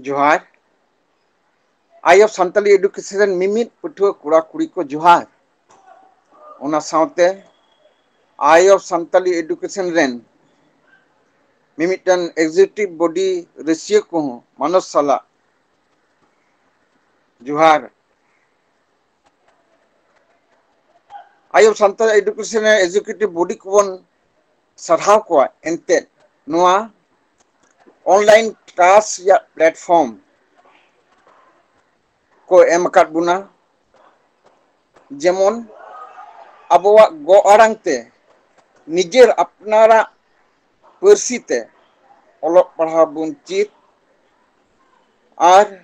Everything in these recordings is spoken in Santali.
जोहार आई ऑफ सान्ताली एडुकेशन मिमित पठुआ कुड़ा कुड़ी को जोहार ओना सावते आई ऑफ सान्ताली एडुकेशन रेन मिमिटन एग्जीक्यूटिव बॉडी रेशियो को मानस साला जोहार आई of Santali education executive body को बन सरहाव को एंते नोआ ऑनलाइन क्लास या प्लेटफॉर्म को एम अकाद बुना जेमन अबोआ गो आड़ांग ते निजेर अपनारा पर्सी ते ओलोग पढ़ाव बुन चीत और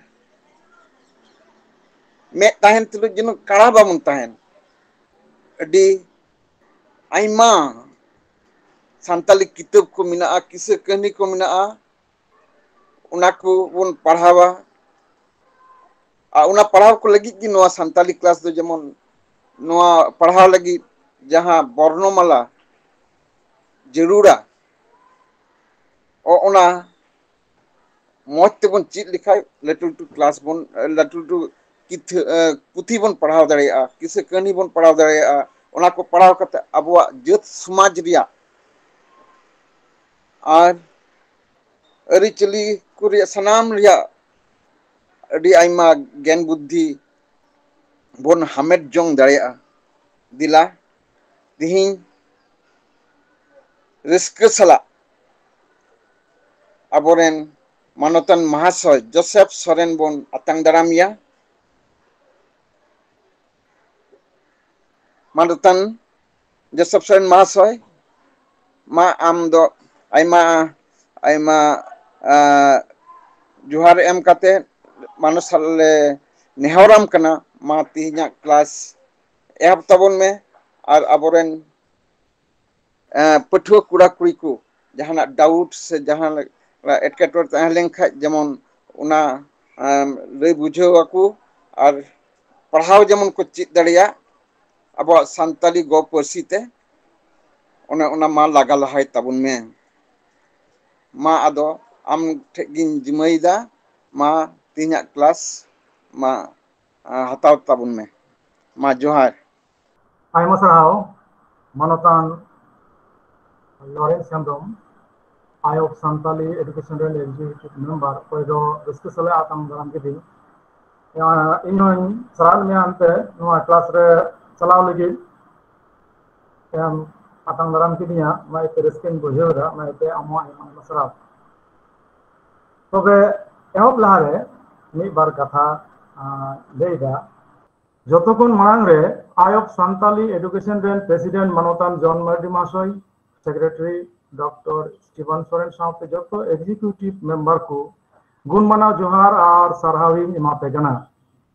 में ताहन तुलुज जनो कड़ा बाबुन ताहन अडी आइमा सान्ताली किताब को मिना किसे कहनी को मिना उना को बन पढ़ावा उना पढ़ाव को लगी कि नोआ सान्ताली क्लास दो जेमन नोआ पढ़ाव लगी जहां वर्णमाला जरूरा ओना मौज तेबन चीज लिखाय लटू क्लास बन लटू पुथी बन पढ़ाव दाड़ेया किसे कहनी बन पढ़ाव दाड़ेया ओना को पढ़ाव करते अबुआ जत समाज रिया और अरिचली को सनाम रिया अडी आइमा ज्ञान बुद्धि बन हामेट जोंग दाड़ेया दिला तिहिं रिस्क सला अबोरेन मानतन महाशय जोसेफ सोरेन बन आतांग दारामिया मानतन जोसेफ सोरेन महाशय मा आम दो आइमा आइमा जोहार एम काते मानसाले नेहराम कना मा तिहिना क्लास एहब तबन में और अबोरेन पठुआ कुड़ा कुड़ी को जहां डाउट से जहां एटकेटोर तहन लेंखा जेमन उना लय बुझाव को और पढ़ाव जेमन को चीज दड़िया अब सान्ताली गो पर्सी ते उना मा लागा लहाय तबन में मा आदो आम ठेगिन जिमैदा मा तिहिना क्लास मा हताव तबन में मा जोहार आयमा साराव मानतान लॉरेंस हेम्ब्रम आई ऑफ सान्ताली एडुकेशन रेल एग्जीक्यूटिव मेंबर कोइदो रिस्क सले आतम दाराम के दिन इन सराल में अंते नोआ क्लास रे चलाव लगी एम आतम दाराम के दिया मैं ते रिस्क इन बुझेवरा मैं ते अमो आयमा सराव तबे एहब लहारे मी बार कथा लेदा जोतोखन मांग रे आई ऑफ सान्ताली एडुकेशन रेन प्रेसिडेंट मानतान जॉन मार्डी महाशय सेक्रेटरी डॉक्टर स्टीवन सोरेन साउते जो एग्जीक्यूटिव मेंबर को गुणमाना जोहार और सारहाविन इमापे गना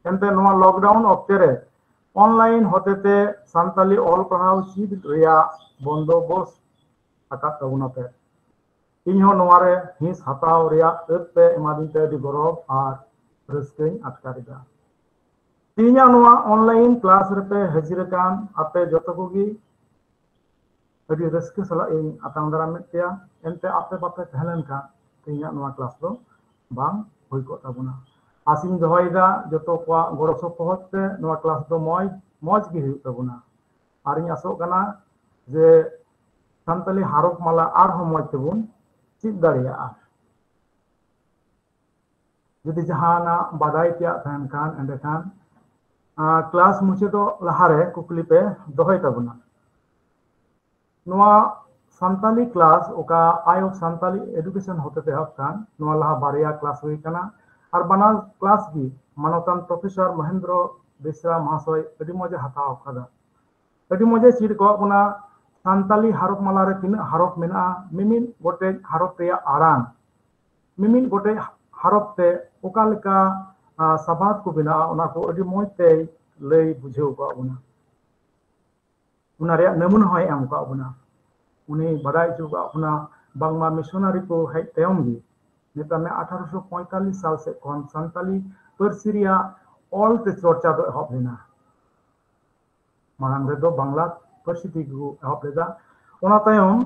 एंते नोआ लॉकडाउन ऑक्टे रे ऑनलाइन होतेते सान्ताली ऑल पढ़ाव चीज रिया बंदोबस्त आकात तबुनाते इन्हों नोआरे हिंस हताव रिया पे इमादिते दि गौरव और रस्किंग अटकारिदा तीना नोआ ऑनलाइन क्लास रेपे हाजिरकान आपे जोतो कोगी अभी रस्क सला इन आतांग दाराम मेत्या एंते आपे बापे तहलन का तीना नोआ क्लास दो बांग हुई को ताबुना आसिन दोहयदा जोतो को गड़ो सपोहत पे नोआ क्लास दो मौज गी हुई ताबुना आर इन आसो कना जे सान्ताली हारफ माला आर हो मौज तेबुन चिद दाड़िया जदि जहाना बादाय त्या तहन खान एंडे खान क्लास मुझे तो लहारे कुकली पे दोहय ताबुना नोआ सान्ताली क्लास ओका आई ऑफ सान्ताली एडुकेशन होते ते हफ्तान नोआ लहा बारिया क्लास हुई कना और बना क्लास की मानतान प्रोफेसर महेंद्र बेसरा महाशय अडी मजे हताव खदा अडी मजे चीड को बना सान्ताली हरफ माला रे तीन हरफ मेना मिमिन गोटे हरफ रे आराम मिमिन गोटे हरफ ते ओका लेका सबात को बिना उना को अडी मौज ते लय बुझेव को उना उना रे नमूना होय एम को उना उनी बड़ाई चुका अपना बांगमा मिशनरी को हेज तयम गी नेता में 1845 साल से कौन सान्ताली पर्सिरिया ऑल ते चर्चा दो एहब लेना मांग रे दो बांग्ला पर्सिति को एहब लेदा ओना तयम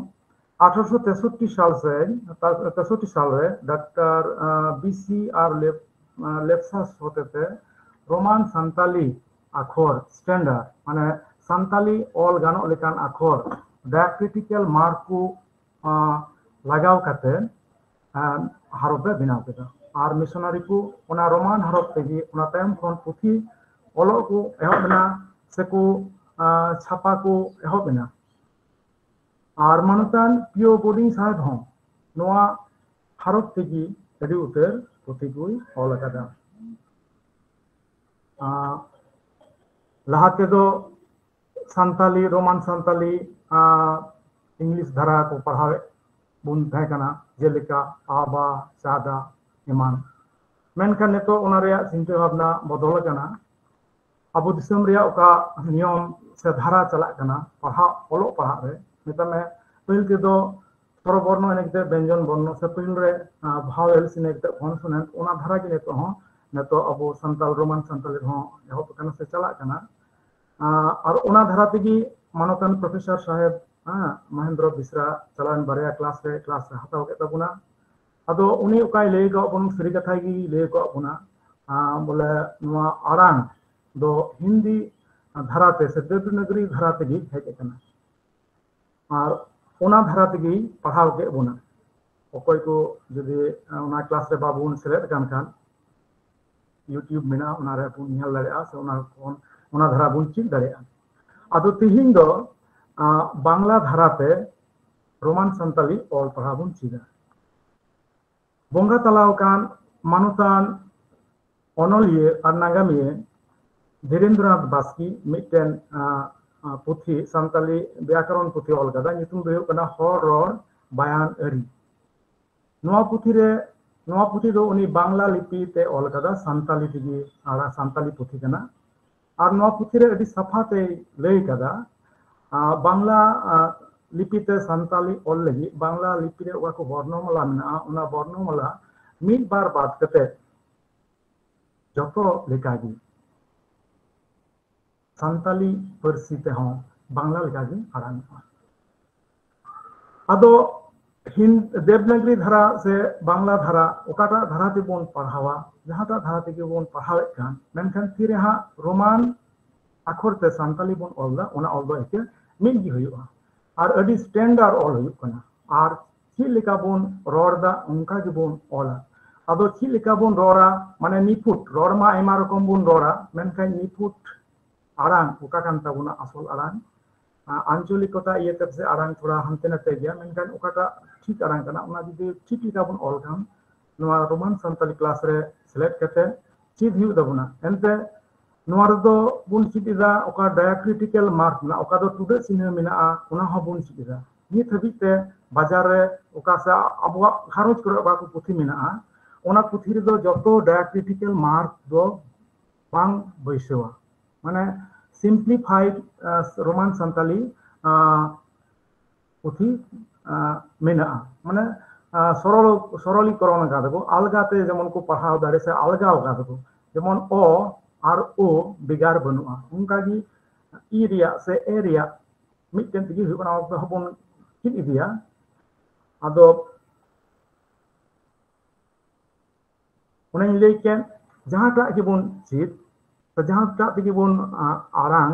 1863 साल से 63 साल रे डॉक्टर BCR लेप्सास होते थे रोमान संताली अक्षर स्टैंडर्ड माने संताली ऑल गानो लेकान अक्षर डायक्रिटिकल मार्क को लगाव काते हरफ बनाव केदा और मिशनरी को ओना रोमान हरफ तेगी ओना तायम खन पुथी ओलो को एहबना से को छापा को एहबना और मानतान पियो बोर्डिंग साहेब हों नोआ हरफ तेगी अड़ी उतर पुथी को ऑल कादा लहाते दो संताली रोमान संताली इंग्लिश धारा को पढ़ावे बुन तहकना जेलिका आबा सादा इमान मेनखान नेतो ओना रेया चिंता भावना बदल कना अब दिसम रेया ओका नियम से धारा चला कना पढ़ा ओलो पढ़ा रे नितमे पहिल के दो स्वर वर्ण एनेते व्यंजन वर्ण से पहिल रे भावेल सिनेते कॉन्सोनेंट ओना धारा के नेतो हो नेतो अब संताल रोमान संताली हो एहब कना से चला कना और ओना धारा तेगी मानतान प्रोफेसर साहेब महेंद्र बिस्रा चलान बारे क्लास रे हताव के तबुना अदो उनी उकाय ले गो बन सरी कथा गी ले गो बुना बोले नुआ आरांग दो हिंदी धाराते से देवनागरी धाराते गी हेज कना और ओना धाराते गी पढ़ाव के बुना ओकोय को जदि ओना क्लास रे बाबून सेलेक्ट कान यूट्यूब मेना ओना रे बुन नेल दाड़ेया से ओना धारा बुन चिक दाड़ेया अदो तिहिं दो बांग्ला धाराते रोमान संताली ऑल पढ़ा बुन चिदा बोंगा तलाव कान मानुतान ओनलिये और नागामिये धीरेन्द्रनाथ बास्की मिटेन पुथी संताली व्याकरण पुथी ऑल कदा नितुम दो कना हर रोड बयान अरी नोआ पुथी दो उनी बांग्ला लिपि ते ऑल कदा संताली तिगी आड़ा संताली पुथी कना और नोआ पुथी रे अडी सफा ते लई कदा बांग्ला लिपि ते संताली ऑल लगी बांग्ला लिपि रे ओका को वर्णमाला मेना उना वर्णमाला मिद बार बात कते जतो लेकागी संताली परसी ते हों बांग्ला लेकागी आराम अदो हिंद देवनागरी धारा से बांग्ला धारा ओकाटा धारा ते बोन पढ़ावा जहाटा धारा ते बोन पढ़ावे कान मेनखान फिर हा रोमान अक्षर ते संताली बोन ऑलदा ओना ऑल दो एके मिल gi हुआ और अडी स्टैंडर्ड ऑल हुई कना और ची लेका बोन रोरदा उनका जो बोन ऑला अदो ची लेका बोन रोरा माने निपुट रोर मा आयमा रकम बोन रोरा मेनखान निपुट आरांग ओका कान ताबुना असल आरांग आंचलिकता ये तब से आरांग थोड़ा हंते नते गया मेनखान ओकाटा ठीक आरांग कना उना जुदी ठीक लेका बोन ऑल कान नोआ रोमान संताली क्लास रे सिलेक्ट कते चीज हिउ दबुना एनते नोआ दो बुन चिदा ओका डायक्रिटिकल मार्क ना ओका दो टुडे सिने मिना उना हो बुन चिदा नित हबिते बाजार रे ओका से अबवा घारोज करे बा को पुथी मिना ओना पुथी रे दो जतो डायक्रिटिकल मार्क दो बांग बैसवा माने सिंप्लीफाइड रोमान संताली पुथी मिना माने सरलीकरण का दो अलगाते जेमन को पढ़ाव दारे से अलगाव का दो जेमन ओ और ओ बिगार बनुआ उनका जी ई रिया से ए रिया मिटन तिगी हुबना हबन चिद इदिया अदो उन्हें लेके जहां टा की बोन चिद तो जहां टा तिगी बोन आरांग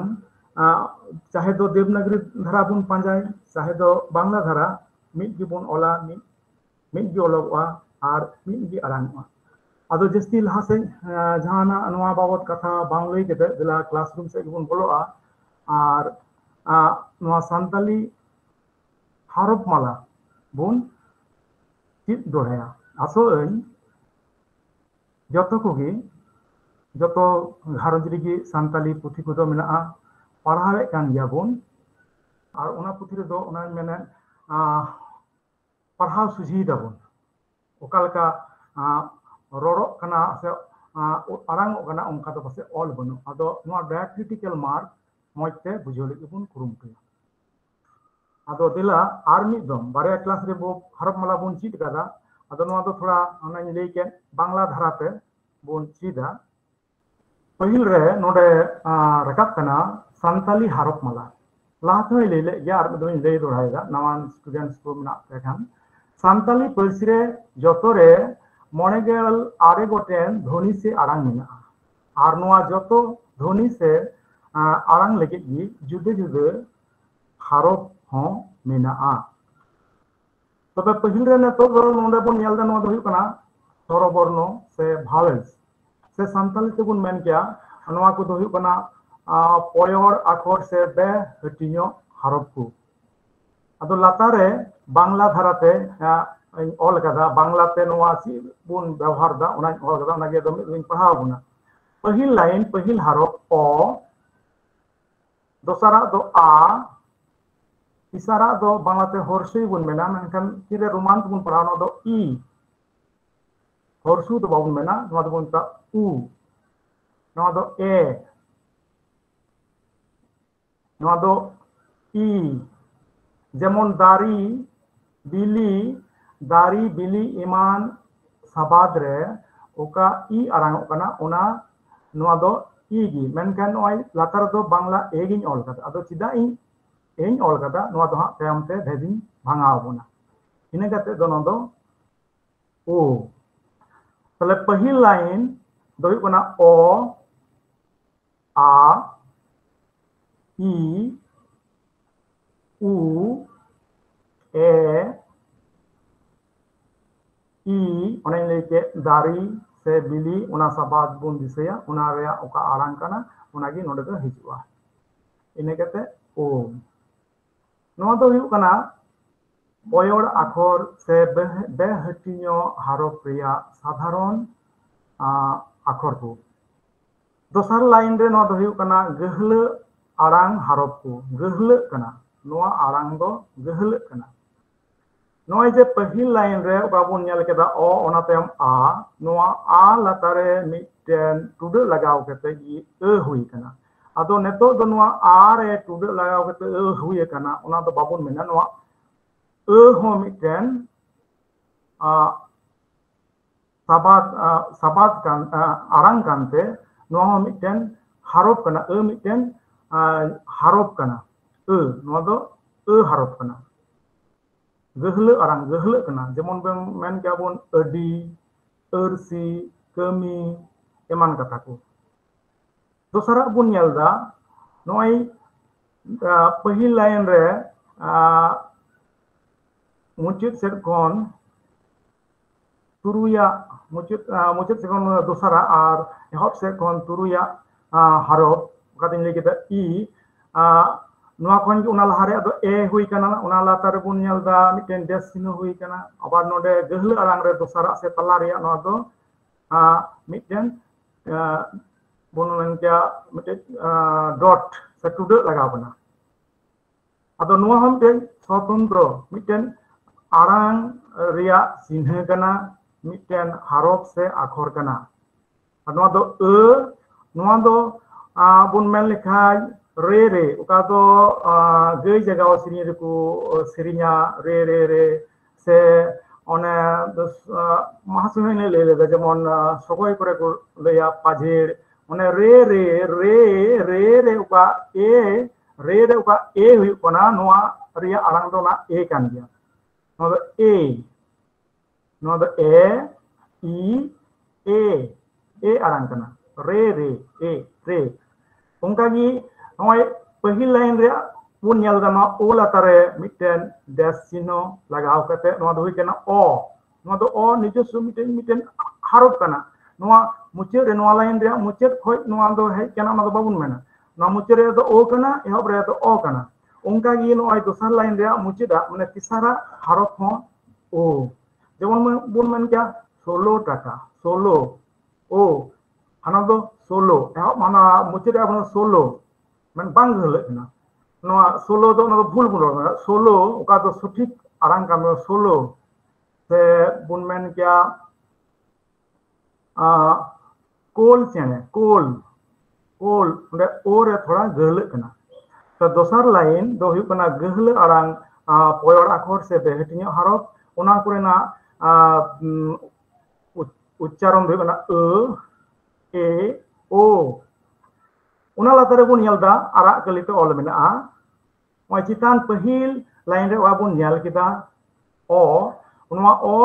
चाहे दो देवनागरी धारा बोन पांजाय चाहे दो बांग्ला धारा मिट की बोन ओला मिट की ओलगवा और मिट की आरांगवा अदो जस्ती लहा से जहाना नोआ बाबत कथा बांग लई केते दिला क्लासरूम से बन बोलोआ और नोआ संताली हरफ माला बन चित दोहया आसोन जतो कोगी जतो घारंज रिगी संताली पुथी को दो मेना पढ़ावे कान गया बन और ओना पुथी रे दो ओना मेने पढ़ाव सुझी दबन ओकालका रोड़ो कना से आरांग कना उनका तो बसे ऑल बनो अदो नोआ डायक्रिटिकल मार्क मजते बुझो लगी बुन कुरुमते अदो दिला आर मिद दम बारे क्लास रे बो हरफ माला बुन चित कदा अदो नोआ तो थोड़ा ओना लई के बांग्ला धारा पे बुन चिदा पहिल रे नोडे रकाब कना संताली हरफ माला लाथों ले ले यार में दोइन ले दोड़ाएगा नवान स्टूडेंट्स को मना पेखान सान्ताली पर्सिरे जोतोरे मोनेगेल आरे गोटेन धोनी से आरांग मिना आर नोआ जोतो धोनी से आरांग लेके गी जुदे जुदे हारोप हों मिना तबे पहिल रे तो नोंदे बन नेल दा नोआ दो हुयु कना स्वरबर्ण से भावेल्स से सान्ताली ते बुन मेन किया नोआ को दो हुयु कना पयोर आखर से बे हटियो हारोप को अदो लातारे बांग्ला धाराते ऑल कदा बांग्ला ते नोआ सी बुन व्यवहार दा ओना ऑल कदा ओना गे दो मिन पढ़ाव बुना पहिल लाइन पहिल हारोप ओ दोसरा दो आ तीसरा दो बांग्लाते हरसुई बुन मेना मेनखान किरे रोमांस बुन पढ़ाव दो ई हरसु दो बाबुन मेना नोआ दो बुन ता उ नोआ दो ए नोआ दो ई जेमन दारी बिली इमान साबाद रे ओका ई आरांग कना ओना नोआ दो ई गी मेनखान नोय लातार दो बांग्ला ए गिन ऑल कदा अदो चिदा इन ऑल कदा नोआ दो हा तयम ते भेदिन भांगाव बोना इने गते दो नो दो ओ तले पहिल लाइन दो हुयु कना ओ आ ई उ ए ई ओने लेके दारी से बिली ओना साबाद बुन दिसया ओना रे ओका आरांग कना ओना गी नोडे दो हिजुआ इने कते ओ नोआ दो हुयु कना पयोर आखर से बे हटियो हारोप रिया साधारण आखर को दोसर लाइन रे नोआ दो हुयु कना गहले आरांग हारोप को गहले कना नोआ आरांग दो गहले कना नोय जे पहिल लाइन रे बाबुन नेल केदा ओ ओना तेम आ नोआ आ लातारे मिटेन टुडे लगाव केते ई ए हुई कना अदो नेतो दो नोआ आ रे टुडे लगाव केते ए हुई कना ओना दो बाबुन मेना नोआ ए हो मिटेन साबाद kan आरांग कानते नोआ हो मिटेन हारोप कना ए मिटेन हारोप कना ए नोआ दो ए हारोप कना गहले आरांग गहले कना जेमन बे मेन क्या बोन अडी अरसी कमी एमान कथा को दोसरा बुन नेलदा नोय पहिल लाइन रे मुचित सेट कोन तुरुया मुचित से कोन दोसरा और एहब से कोन तुरुया हारोप कादिन लेके ई नोआ कोन उना लहारे अदो ए हुई कना उना लातार बुन नेलदा मिटेन डेस्टिनो हुई कना आबार नोडे गहले आरांग रे दोसरा से तला रिया नोआ दो मिटेन बुन मेन क्या मिटे डॉट से टुडे लगाव बना अदो नोआ हम पे स्वतंत्र मिटेन आरांग रिया चिन्ह कना मिटेन हारोप से आखर कना नोआ दो नोआ दो बुन मेन लिखाय रे रे उका दो गई जगह सिरिया रे को सिरिया रे रे रे से ओने महासुने ने ले ले जेमन सगोय करे को लेया पाजेर ओने रे रे रे रे रे उका ए हुई कोना नोआ रिया आरांग दो ना ए कान गया नोआ दो ए ई आरांग कना रे रे ए रे उनका गी नोय पहिल लाइन रे पुन नेल दाना ओ लातारे मिटेन डैश चिन्ह लगाव कते नोआ दो हुई कना ओ नोआ दो ओ निजस्व मिटेन हारोप कना नोआ मुचे रे नोआ लाइन रे मुचे खोय नोआ दो है कना ना दो बाबुन मेना नोआ मुचे रे दो ओ कना एहब रे दो ओ कना उनका गी नोय दोसर लाइन रे मुचे दा माने तीसरा हारोप हो ओ जेमन बुन मेन क्या 16 टाका 16 ओ हाना दो 16 एहब माना मुचे रे अपन 16 मन बांग गहले कना नोआ 16 दो ना भूल बुन 16 ओका दो सठिक आरांग का 16 से बुन मेन क्या कोल चेने कोल ओंडे ओ रे थोड़ा गहले कना तो दोसर लाइन दो हुई कना गहले आरांग पयोर आखर से बेहटिनियो हारोप ओना कुरेना उच्चारण हुई कना ए ओ ओना लातारे बुन नेलदा आरा कलिते ऑल मेना ᱱᱚᱜᱼᱚᱭ ᱪᱮᱛᱟᱱ ᱯᱟᱹᱦᱤᱞ ᱞᱟᱭᱤᱱ ᱨᱮ ᱚᱠᱟ ᱵᱚᱱ ᱧᱮᱞ ᱠᱮᱫᱟ ᱚ, ᱱᱚᱣᱟ ᱚ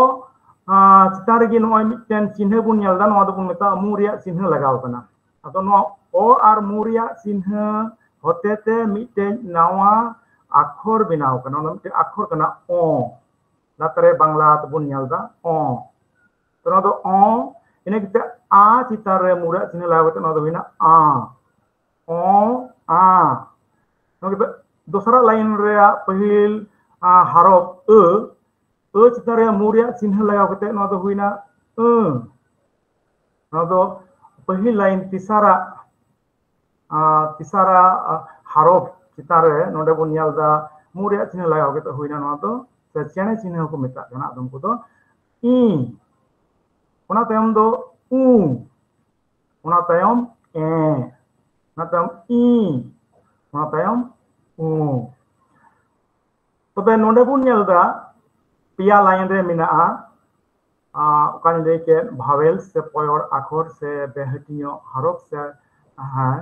ᱪᱮᱛᱟन ᱨᱮᱜᱮ ᱱᱚᱜᱼᱚᱭ ᱢᱤᱫᱴᱮᱱ ᱪᱤᱱᱦᱟᱹ ᱵᱚᱱ ᱧᱮᱞ ᱮᱫᱟ, ᱱᱚᱣᱟ ᱫᱚᱵᱚn ᱢᱮᱛᱟᱜᱼᱟ ᱢᱩ ᱨᱮᱭᱟᱜ ᱪᱤᱱᱦᱟᱹ ᱞᱟᱜᱟᱣ ᱠᱟᱱᱟ। ᱟᱫᱚ ᱱᱚᱣᱟ ᱚ ᱟᱨ ᱢᱩ ᱨᱮᱭᱟᱜ ᱪᱤᱱᱦᱟᱹ ᱦᱚᱛᱮᱛᱮ ᱢᱤᱫᱴᱮᱱ ᱱᱟᱣᱟ আখর বেনাও কানা, অনা মিটে আখর কানা অ, লাতারে বাংলা তবন নেলদা অ, তো না দো অ ইনে কিতে আ চিতারে মুরা চিনে লাগাতে না দো হইনা আ, অ আ, নো কিতে দোসরা লাইন রে पहिल হরফ ও চিতারে মুরা চিহ্ন লাগাতে না দো হইনা উ, না দো पहिल লাইন তিসারা তিসারা হরফ চিতারে নোডে বন নেলদা মুরে চিহ্ন লাগাতে হইনা না দো से चेने चिन्ह को मेता कना आदम को दो इ, ओना तायम दो उ, ओना तायम ए, ओना तायम इ, ओना तायम उ। तबे नोडे बुन नेलदा पिया लाइन रे मेनाआ ओकान लई के भावेल से पयर आखर से बेहटियो हरफ से हाँ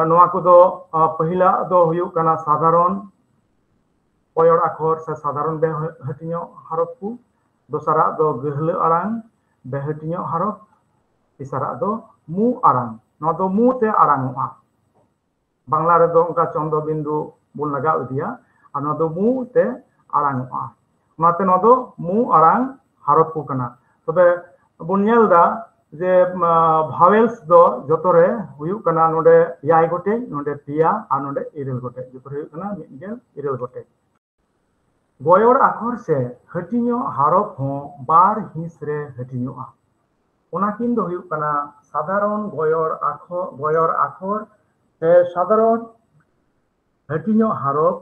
नोआ को दो पहिला दो हुयु कना साधारण पयर आखर से साधारण बेहटियो हरफ को, दोसरा दो गहले आरांग बेहटियो हरफ, तीसरा दो मु आरांग, नोआ दो मु ते आरांगोआ। बांग्ला रे दो उनका चंदो बिंदु बुन लगाव इदिया और नोआ दो मु ते आरांगोआ। ओनाते नोआ दो मु आरांग हरफ को कना। तबे बुन नेलदा जे भावेल्स दो जतरे हुयु कना नोडे 8 गोटे, नोडे 3 और नोडे 9 गोटे, जतरे हुयु कना 9 गोटे। गयर आखर से हटियो हरफ हो बार हिस रे हटियोआ। ओनाकिन दो हुयु कना साधारण गयर आखर से साधारण हटियो हरफ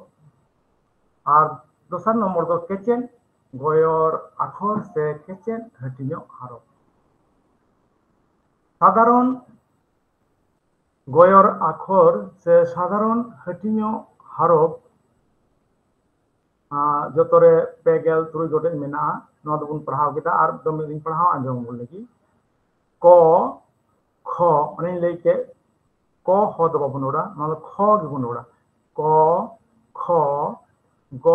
और दोसर नंबर दो केचेन गयर आखर से केचेन हटियो हरफ। साधारण गयर आखर से साधारण हटियो हरफ जतरे पेगेल तुरुई गोटे मेना नोआ दो बुन पढ़ाव केदा और दो मिदिन पढ़ाव आंजम बोल लगी क ख अने लई के क ह दो बाबन ओड़ा नोआ ख गे बुन ओड़ा क ख ग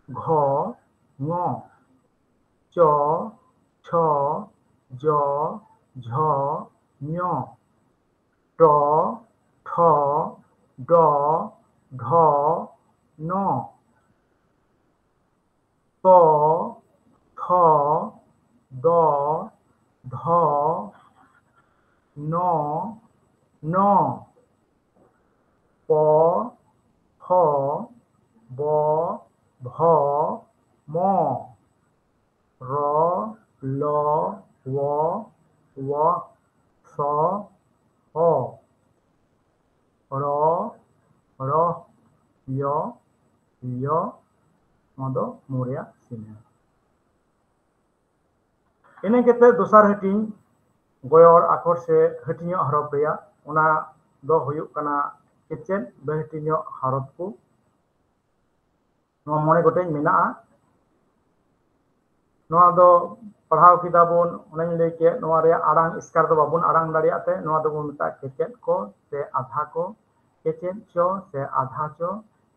घ ङ च छ ज झ ञ ट ठ ड ढ न त थ द ध न न प फ ब भ म र ल व व स ह र र य य नोदो मोरिया चिन्ह। इने केते दोसर हटिंग गयर आखर से हटियो हरफ रेया ओना दो हुयु कना केचेन बेहटियो हरफ को नोआ मोने गोटे मेनाआ। नोआ दो पढ़ाव किदा बोन ओनाኝ लई के नोआ रे आड़ांग स्कार दो बाबुन आड़ांग दाड़ियाते नोआ दो बोन मेता केचेन को से आधा को, केचेन च से आधा च,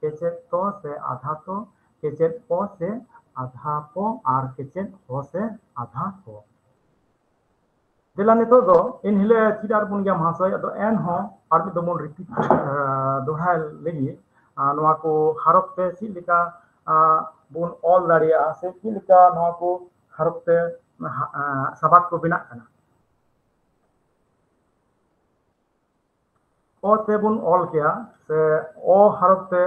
केचेन तो से आधा तो, केचेन प से आधा प और केचेन ह से आधा प। दिला नितो दो इन हिले चिडार बुन गया भाषा तो एन हो और भी दमन रिपीट दोहराय लगी नोआ को हरफ पे चिलिका बुन ऑल दाड़िया से चिलिका नोआ को हरफ पे सबात को बिना कना ओ ते बुन ऑल किया से ओ हरफ पे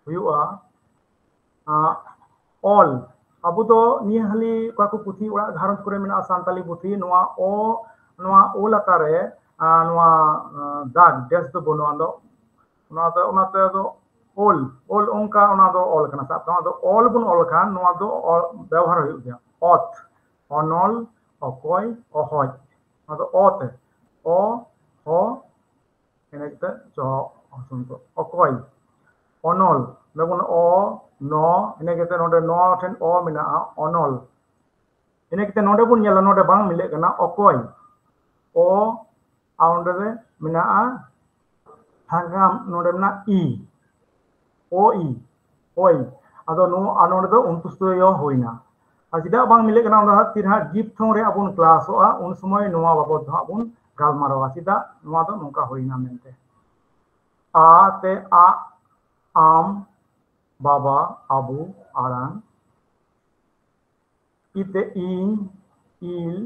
हुआ ऑल अब दो निहाली काकू पुथी ओड़ा घारंज करे मेना सांताली पुथी नोआ ओ लातारे नोआ दाग डेस दो बनो आंदो ओनाते दो ओल ओंका ओना दो ऑल कना सा तो ऑल बुन ऑल खान नोआ दो व्यवहार हुई गया ऑथ ऑनल अकॉय अहय ना दो ऑथ ओ हो एनेते च असंतो अकॉय ऑनल लेबुन ओ न इने केते नोडे न ठेन ओ मेना ऑनल इने केते नोडे बुन नेला नोडे बांग मिले कना अकॉय ओ आउंडे रे मेना हांगाम नोडे मेना ई OI OI ado no anode do untustoyo hoina ar chida bang mile kana ona tirha diphthong re abun class oa un somoy noa babod ha bun galmarawa chida noa do nongka hoina mente a te a am baba abu arang ite in il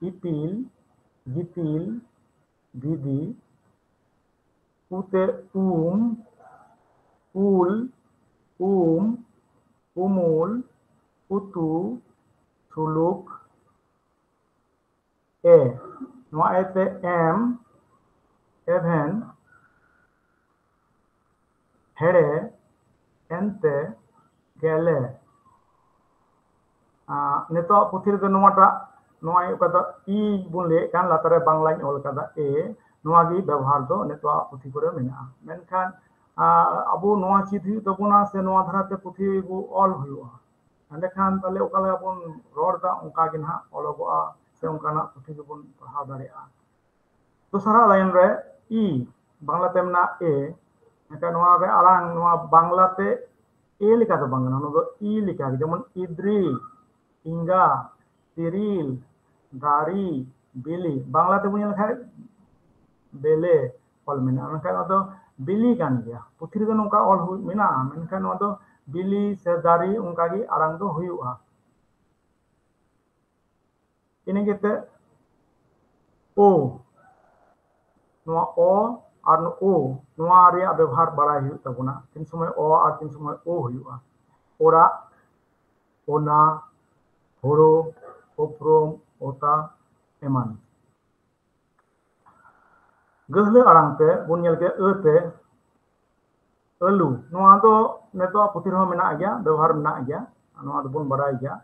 ipil gipil didi ute ul umul utu suluk e noa ete em even here ente gele neto puthir do noata noa kata I bun le kan latare banglañ ol kada e noa gi ব্যবহার do neto puthi kore mena menkhan abu noa chid hu tabuna se noa dharate puthi bu ol huyuga ande khan tale okala bun ror da onka gi na ologoa se onka na puthi bun pahau daria to sara lain re I bangla te mena e meka noa ge arang noa bangla te e lika do bangna no do I lika jemon idri Inga, tiril, dari, bili. Bangla te punya lekha bele ol mena. Menkhan ado bili kan gya. Puthir do nongka ol hu mena. Menkhan ado bili se dari onka gi arang do huyuga. Ini kete o noa o ar no o noa ria ব্যবহার barai hu tabuna. Tin somoy o ar tin somoy o huyuga. Ora ona horo oprom ota eman gehle arang te bun nyel ke e te elu noa do neto puthir ho mena gya ব্যবহার mena gya noa do bun barai gya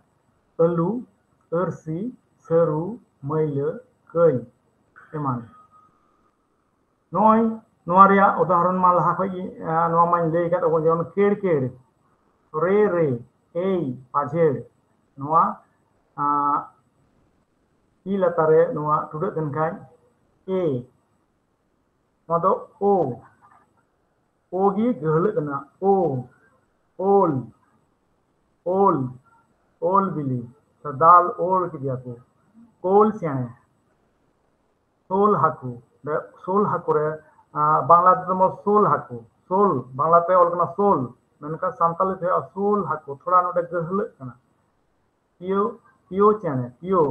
elu ersi seru maile kei eman noi noa ria udaharon ma laha khoi noa main lei kat obon jon ked ked re re ei pajher noa I latare noa tuduk den kai e noa do o gi gehle kana ol bili sadal ol ki dia ko kol chene sol haku re bangla te mo sol haku sol bangla te ol kana sol menka santali te sol haku thoda node gehle kana pio chene pio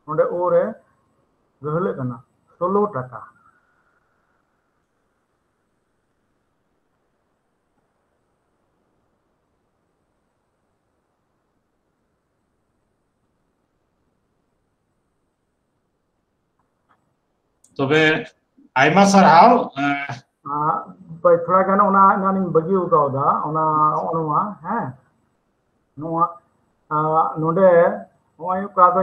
node o re gehle kana 16 টাকা तबे Aima सारहाव bai thoda gan ona naning bagi uta da ona onwa ha noa node hoy ka do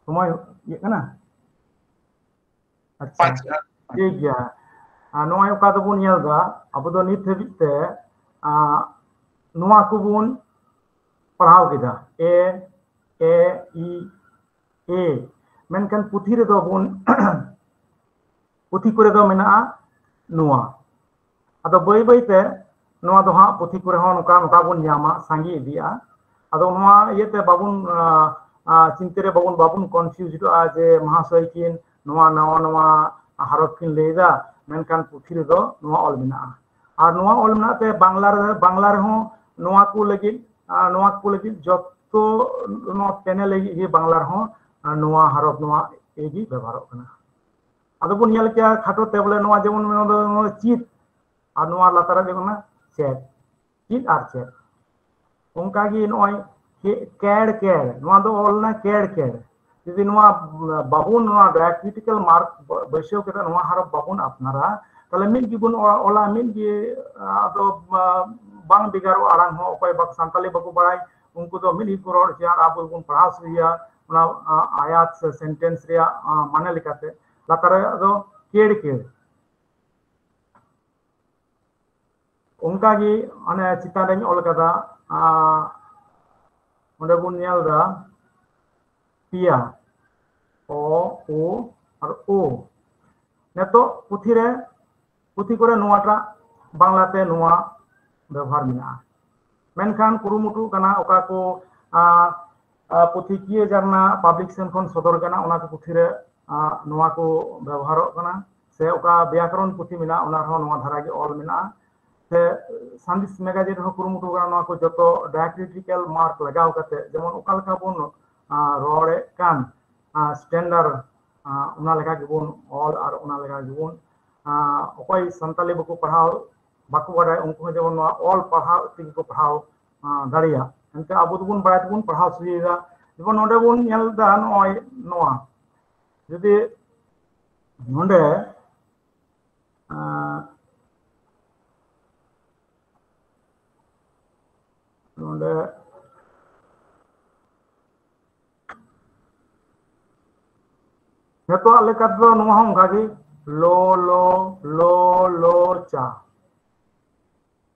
somoy ye kana acha ठीक गया noa ka do bun nyel da abo do nit habit te noa ko bun पढ़ाव kida e I e menkan puthi re do bun puthi kore do mena noa ado bai bai te noa do ha puthi kore ho noka bun nyama sangi idia ado noa yete babun chintere babun confuse do je mahasoy kin noa nawa harok kin leida menkan puthi re do noa ol mena ar noa ol mena te bangla re ho noa ko lagi jotto noa channel lagi bangla re ho noa harok noa egi ব্যবহার kana ado bun nyel kya khato te bole noa jemon no chit ar noa latara jemon chat chit ar chat onka gi noi ked noa do ol na ked jodi noa babun noa critical mark baisyo keta noa harap babun apnara tale min gi bun ola min gi ado bang bigaro arang ho okoy bak santali baku barai unku do min hi koror jar abu bun pahas ria ona ayat sentence ria mane likate latare ado ked onka gi ane chitan re ol kada onde bun nyel da pia o ar o neto puthi पुथी करे नोवाटा बांग्लाते नोवा व्यवहार मेना मेनखान कुरुमुटु कना ओका को पुथी किए जरना पब्लिक सेन खन सदर कना ओना को पुथी रे नोवा को व्यवहार कना से ओका व्याकरण पुथी मेना ओना हो नोवा धारा के ऑल मेना से संदेश मैगजीन हो कुरुमुटु कना नोवा को जतो डायक्रिटिकल मार्क लगाव कते जेमन ओका लका बोन रोड़े कान स्टैंडर्ड ओना लगा के बोन ऑल और ओना लगा के बोन ओकोई संताली बको पढ़ाओ बाको बारे उनको जेमन ऑल पढ़ाओ तिग को पढ़ाओ दाड़िया एनते आबो दुबुन बाय दुबुन पढ़ाओ सुविधा जेमन नोडे बोन नेल दा नोय नोआ यदि नोडे नोडे हेतो लेकत दो नोआ हम गागी लो लो लो लो चा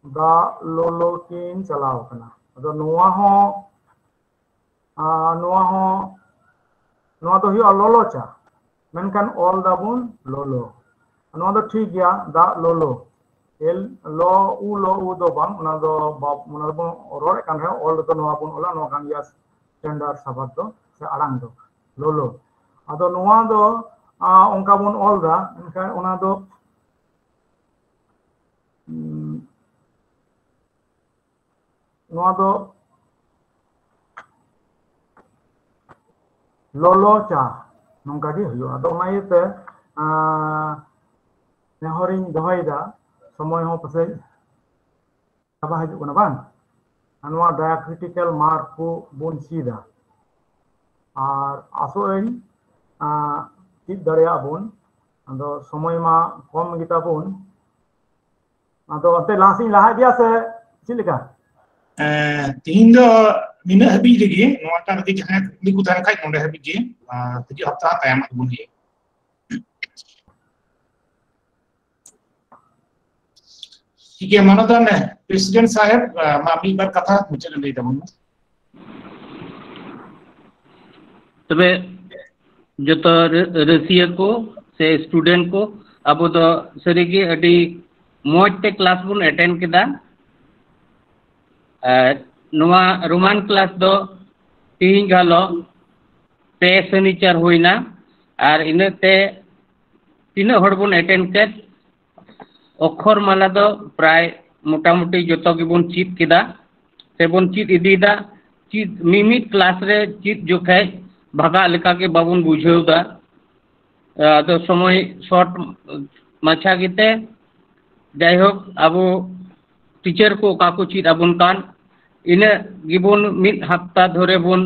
दा लो लो किन चलाओ कना अदो नोआ हो नोआ तो ही लो लो चा मेनकान ऑल दाबुन लो लो नोआ तो ठीक गया दा लो लो एल लो उ दो बांग ओना दो ओना दो रोड कान है ऑल तो नोआ बुन ओला नोआ कान या स्टैंडर्ड शब्द दो से आड़ांग दो लो लो अदो नोआ दो onka bon all da enka ona do noa do lolo cha nongka gi huyo ado ona yete nehoring dohoi da somoy ho pase aba haju kana bang anwa diacritical mark ko bon sida ar asoin चीज दरिया बोन अदो समय मा कम गिता बोन अदो अते लासिंग लहा दिया से चिलिका तीन दो मिना हबी लगी नोटा दी जहां लिकु थान खाइ नोडे हबी जी तजी हफ्ता तायम बोन जी ठीक है मानोदान प्रेसिडेंट साहब मामी बार कथा मुझे ले दबन तबे जो रसिया को से स्टूडेंट को अब तो सरीगे अडी मोटे क्लास बुन अटेंड किदा नोवा रोमान क्लास दो तीन गालो पे शनिचर होइना और इनते तीन हड़ बुन अटेंड के अक्षर माला दो प्राय मोटामुटी जतो के बुन चीत किदा से बुन चीत इदीदा चीत मिमिट क्लास रे चीत जोखे भागा लेका के बाबुन बुझेउदा तो समय शॉर्ट माछा गिते जाय होक अब टीचर को का को चीत अबुन कान इने गिबुन मिद हफ्ता धरे बुन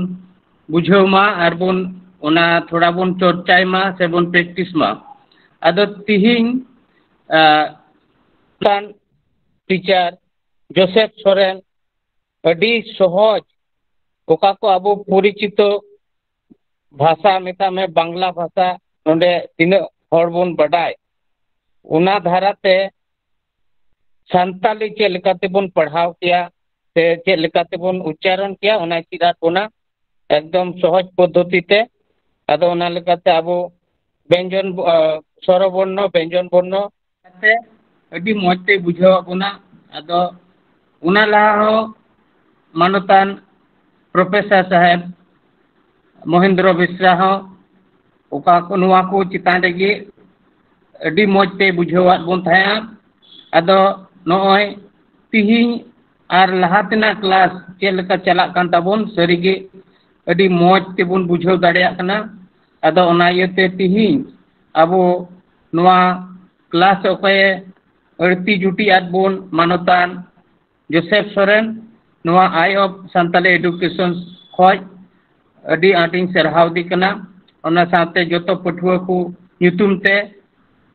बुझेउमा आर बुन ओना थोड़ा बुन चर्चाय मा से बुन प्रैक्टिस मा अदो तिहिं कान टीचर जोसेफ सोरेन अडी सहज ओका को अब परिचित भाषा मेता में बांग्ला भाषा नोडे तीन हर बुन बडाय उना धाराते संताली चे लेकाते बुन पढ़ाव किया से चे लेकाते बुन उच्चारण किया उना चिरात उना एकदम सहज पद्धति ते अदो उना लेकाते अब व्यंजन स्वरवर्ण व्यंजन वर्ण ते अडी मजते बुझाव उना अदो उना लाहो मानतान प्रोफेसर साहब महेंद्र मिश्रा हो ओका को नुआ को चितान रेगे अडी मजते बुझावात बोन थाया अदो नोय तिहिं आर लहातना क्लास चेलका चला कान ताबोन सरीगे अडी मजते बोन बुझाव दाड़िया कना अदो ओना यते तिहिं अबो नुआ क्लास ओके अड़ती जुटी आत बोन मानतान जोसेफ सोरेन नुआ आई ऑफ संताली एजुकेशन खोज अडी आटिंग सरहाव दी कना ओना साथे जतो पठुआ को ᱧᱩᱛᱩᱢ ते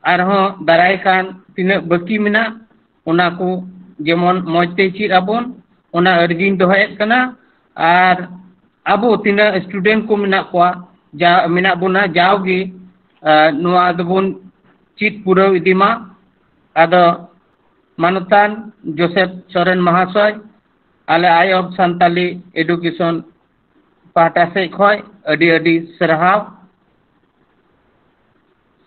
आरहों दाराय कान तिना बाकी मिना ओना को जेमन मजते चीर आबोन ओना अर्जिन दोहयत कना आर आबो तिना स्टूडेंट को मिना कोआ जा मिना बोना जाओगी नुआ दबोन चीत पुरव इदिमा आदो मानतान जोसेफ सोरेन महाशय आले आई ऑफ संताली एजुकेशन पाटा से खोय अडी अडी सरहाव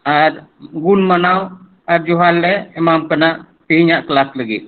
और गुण मनाव और जोहार ले एमाम कना तीन क्लास लगी।